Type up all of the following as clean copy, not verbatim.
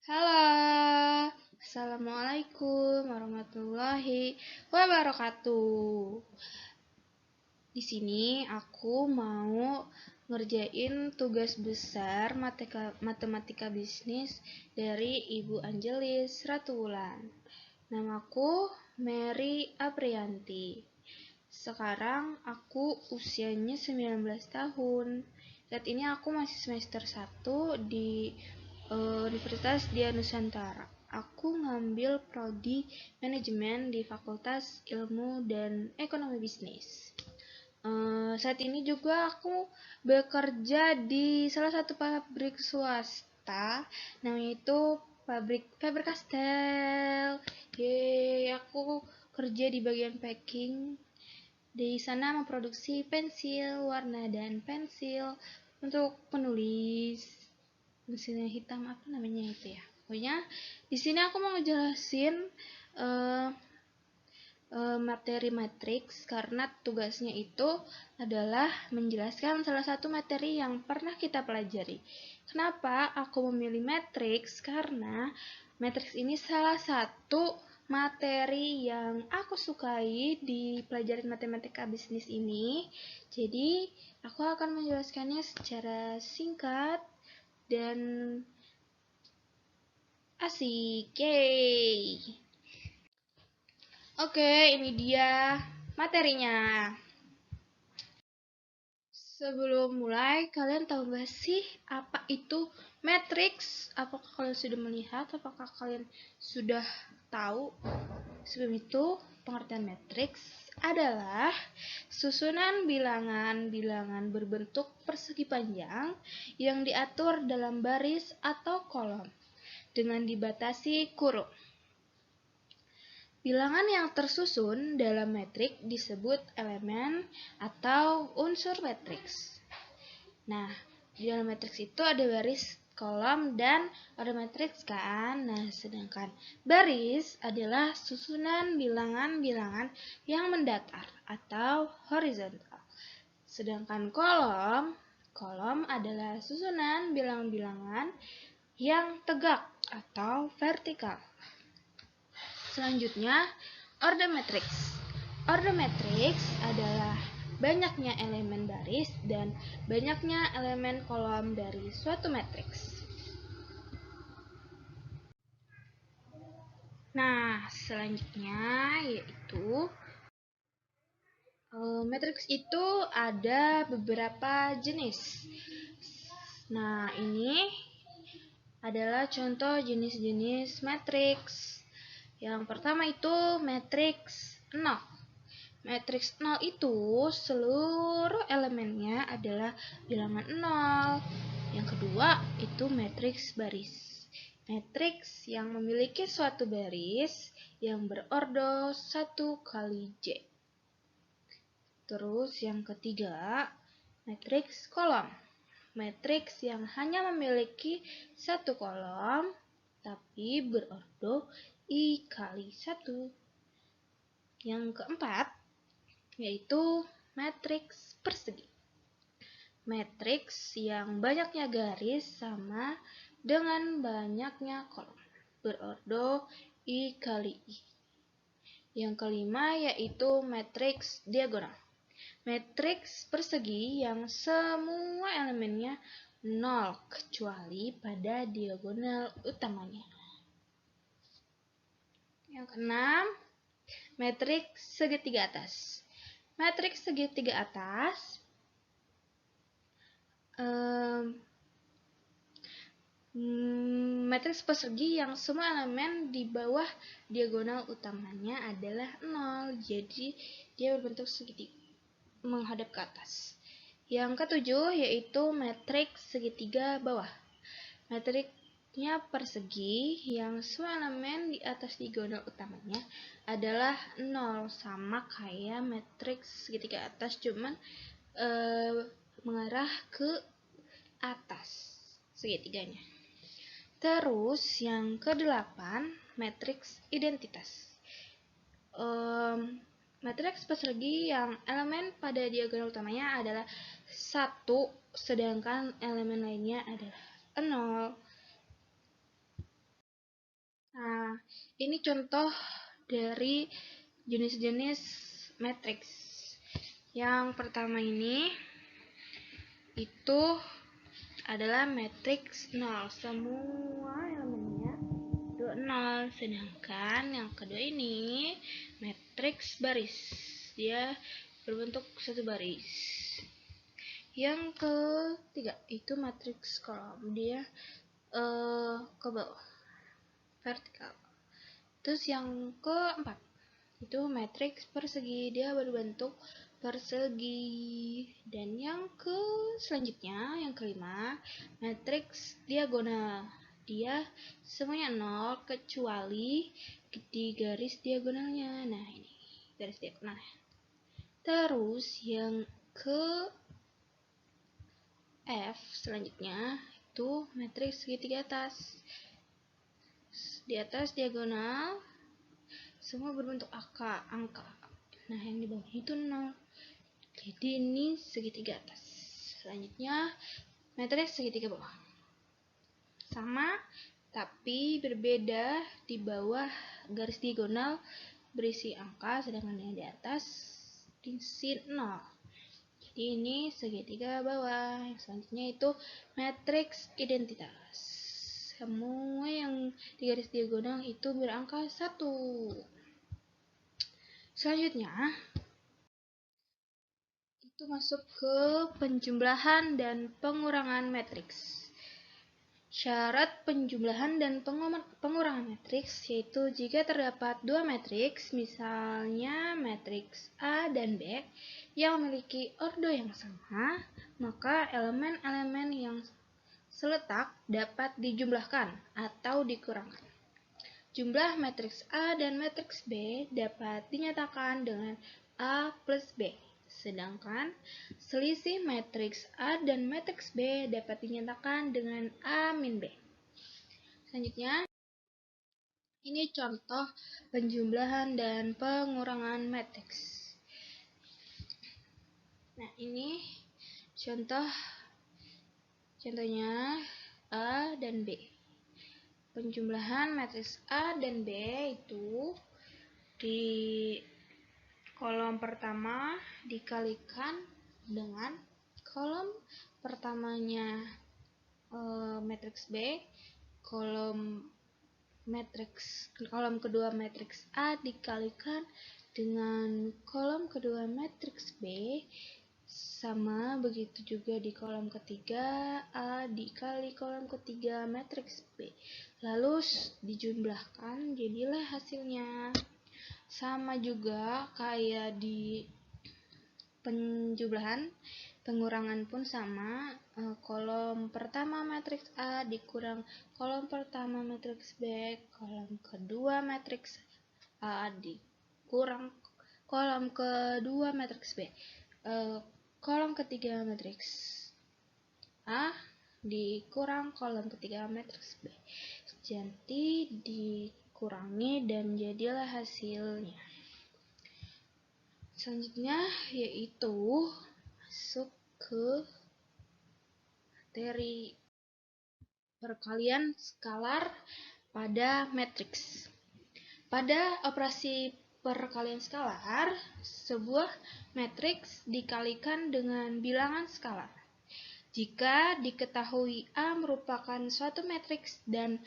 Halo, Assalamualaikum warahmatullahi wabarakatuh. Di sini aku mau ngerjain tugas besar matematika bisnis dari Ibu Angelis Ratuwulan. Namaku Mary Aprianti. Sekarang aku usianya 19 tahun. Saat ini aku masih semester 1 di Universitas Dian Nusantara. Aku ngambil prodi manajemen di Fakultas Ilmu dan Ekonomi Bisnis. Saat ini juga aku bekerja di salah satu pabrik swasta, namanya itu pabrik Faber Castell. Yeay, aku kerja di bagian packing. Di sana memproduksi pensil warna dan pensil untuk penulis. Mesinnya hitam apa namanya itu ya. Pokoknya di sini aku mau ngejelasin uh, materi matriks karena tugasnya itu adalah menjelaskan salah satu materi yang pernah kita pelajari. Kenapa aku memilih matriks? Karena matriks ini salah satu materi yang aku sukai di pelajaran matematika bisnis ini. Jadi, aku akan menjelaskannya secara singkat dan asik. Yeay. Oke, ini dia materinya. Sebelum mulai, kalian tahu gak sih apa itu matriks? Apakah kalian sudah melihat? Apakah kalian sudah tahu? Sebelum itu, pengertian matriks adalah susunan bilangan-bilangan berbentuk persegi panjang yang diatur dalam baris atau kolom dengan dibatasi kurung. Bilangan yang tersusun dalam metrik disebut elemen atau unsur matriks. Nah, di dalam matriks itu ada baris, kolom, dan ada matriks kan? Nah, sedangkan baris adalah susunan bilangan-bilangan yang mendatar atau horizontal. Sedangkan kolom adalah susunan bilangan-bilangan yang tegak atau vertikal. Selanjutnya, order matriks. Order matriks adalah banyaknya elemen baris dan banyaknya elemen kolom dari suatu matriks. Nah, selanjutnya yaitu matriks itu ada beberapa jenis. Nah, ini adalah contoh jenis-jenis matriks. Yang pertama itu matriks 0. Matriks 0 itu seluruh elemennya adalah bilangan 0. Yang kedua itu matriks baris. Matriks yang memiliki suatu baris yang berordo 1 kali J. Terus yang ketiga, matriks kolom. Matriks yang hanya memiliki satu kolom tapi berordo I kali 1. Yang keempat, yaitu matriks persegi. Matriks yang banyaknya garis sama dengan banyaknya kolom, berordo I kali I. Yang kelima, yaitu matriks diagonal. Matriks persegi yang semua elemennya 0 kecuali pada diagonal utamanya. Yang keenam, matriks segitiga atas. Matriks segitiga atas matriks persegi yang semua elemen di bawah diagonal utamanya adalah 0. Jadi dia berbentuk segitiga menghadap ke atas. Yang ketujuh yaitu matriks segitiga bawah. Matriksnya persegi yang semua elemen di atas diagonal utamanya adalah 0, sama kayak matriks segitiga atas, cuman mengarah ke atas segitiganya. Terus yang kedelapan, matriks identitas. Matriks persegi yang elemen pada diagonal utamanya adalah 1, sedangkan elemen lainnya adalah 0. Ini contoh dari jenis-jenis matriks. Yang pertama ini itu adalah matriks 0. Semua elemennya itu 0. Sedangkan yang kedua ini matriks baris. Dia berbentuk satu baris. Yang ketiga itu matriks kolom. Dia ke bawah, vertikal. Terus yang keempat itu matriks persegi, dia berbentuk persegi. Dan yang selanjutnya, yang kelima, matriks diagonal. Dia semuanya 0 kecuali di garis diagonalnya. Nah, ini garis diagonalnya. Terus yang ke F selanjutnya itu matriks segitiga atas. Di atas diagonal semua berbentuk angka. Nah, yang di bawah itu 0. Jadi ini segitiga atas. Selanjutnya matriks segitiga bawah. Sama tapi berbeda. Di bawah garis diagonal berisi angka, sedangkan yang di atas diisi 0. Jadi ini segitiga bawah. Yang selanjutnya itu matriks identitas. Semua yang di garis diagonal itu berangka 1. Selanjutnya itu masuk ke penjumlahan dan pengurangan matriks. Syarat penjumlahan dan pengurangan matriks yaitu jika terdapat dua matriks, misalnya matriks A dan B, yang memiliki ordo yang sama, maka elemen-elemen yang seletak dapat dijumlahkan atau dikurangkan. Jumlah matriks A dan matriks B dapat dinyatakan dengan A plus B. Sedangkan selisih matriks A dan matriks B dapat dinyatakan dengan A min B. Selanjutnya, ini contoh penjumlahan dan pengurangan matriks. Nah, ini contohnya A dan B. Penjumlahan matriks A dan B itu di kolom pertama dikalikan dengan kolom pertamanya matriks B, kolom kedua matriks A dikalikan dengan kolom kedua matriks B, sama begitu juga di kolom ketiga A dikali kolom ketiga matriks B, lalu dijumlahkan jadilah hasilnya. Sama juga kayak di penjumlahan, pengurangan pun sama. Kolom pertama matriks A dikurang kolom pertama matriks B, kolom kedua matriks A dikurang kolom kedua matriks B, kolom ketiga matriks A dikurang kolom ketiga matriks B. Jadi dikurangi dan jadilah hasilnya. Selanjutnya yaitu masuk ke materi perkalian skalar pada matriks. Pada operasi perkalian skalar, sebuah matriks dikalikan dengan bilangan skalar. Jika diketahui A merupakan suatu matriks dan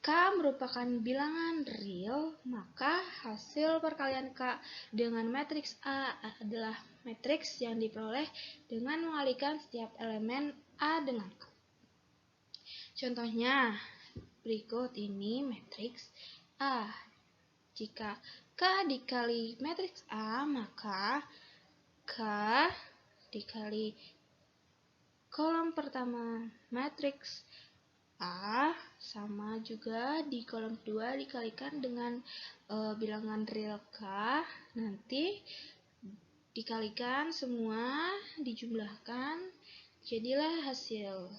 K merupakan bilangan real, maka hasil perkalian K dengan matriks A adalah matriks yang diperoleh dengan mengalikan setiap elemen A dengan K. Contohnya berikut ini matriks A. Jika K dikali matriks A, maka K dikali kolom pertama matriks A sama juga di kolom kedua dikalikan dengan bilangan real K, nanti dikalikan semua, dijumlahkan, jadilah hasil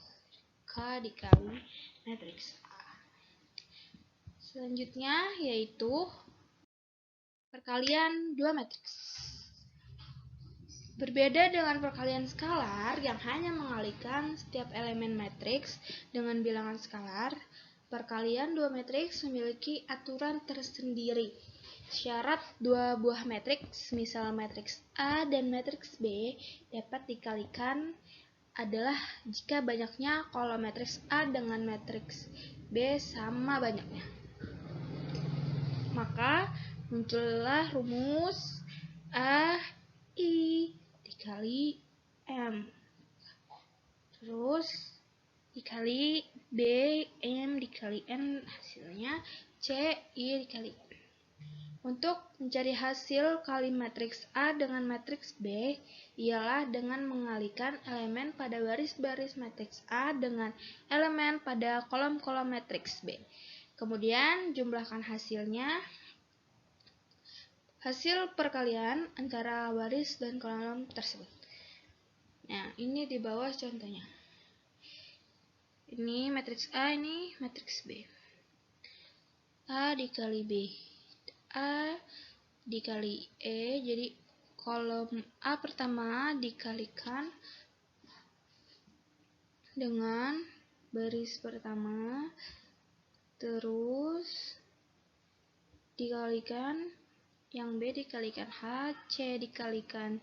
K dikali matriks A. Selanjutnya yaitu perkalian dua matriks. Berbeda dengan perkalian skalar yang hanya mengalikan setiap elemen matriks dengan bilangan skalar, perkalian dua matriks memiliki aturan tersendiri. Syarat dua buah matriks, misal matriks A dan matriks B, dapat dikalikan adalah jika banyaknya kolom matriks A dengan matriks B sama banyaknya. Maka muncullah rumus A I dikali M, terus dikali B M dikali N, hasilnya C I dikali. Untuk mencari hasil kali matriks A dengan matriks B ialah dengan mengalihkan elemen pada baris-baris matriks A dengan elemen pada kolom-kolom matriks B. Kemudian jumlahkan hasilnya. Hasil perkalian antara baris dan kolom tersebut. Nah, ini di bawah contohnya. Ini matriks A, ini matriks B. A dikali B. A dikali E, jadi kolom A pertama dikalikan dengan baris pertama, terus dikalikan yang B dikalikan H, C dikalikan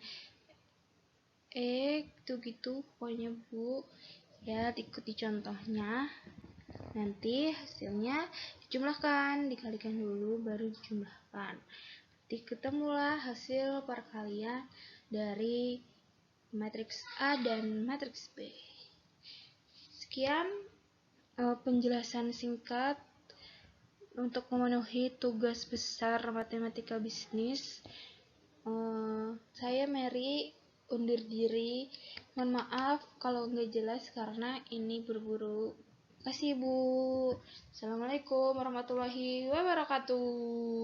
E, gitu pokoknya Bu. Ya, ikuti contohnya. Nanti hasilnya dijumlahkan, dikalikan dulu baru dijumlahkan. Nanti ketemulah hasil perkalian dari matriks A dan matriks B. Sekian penjelasan singkat untuk memenuhi tugas besar matematika bisnis. Saya Mary undur diri. Mohon maaf kalau nggak jelas karena ini berburu. Terima kasih Bu. Assalamualaikum warahmatullahi wabarakatuh.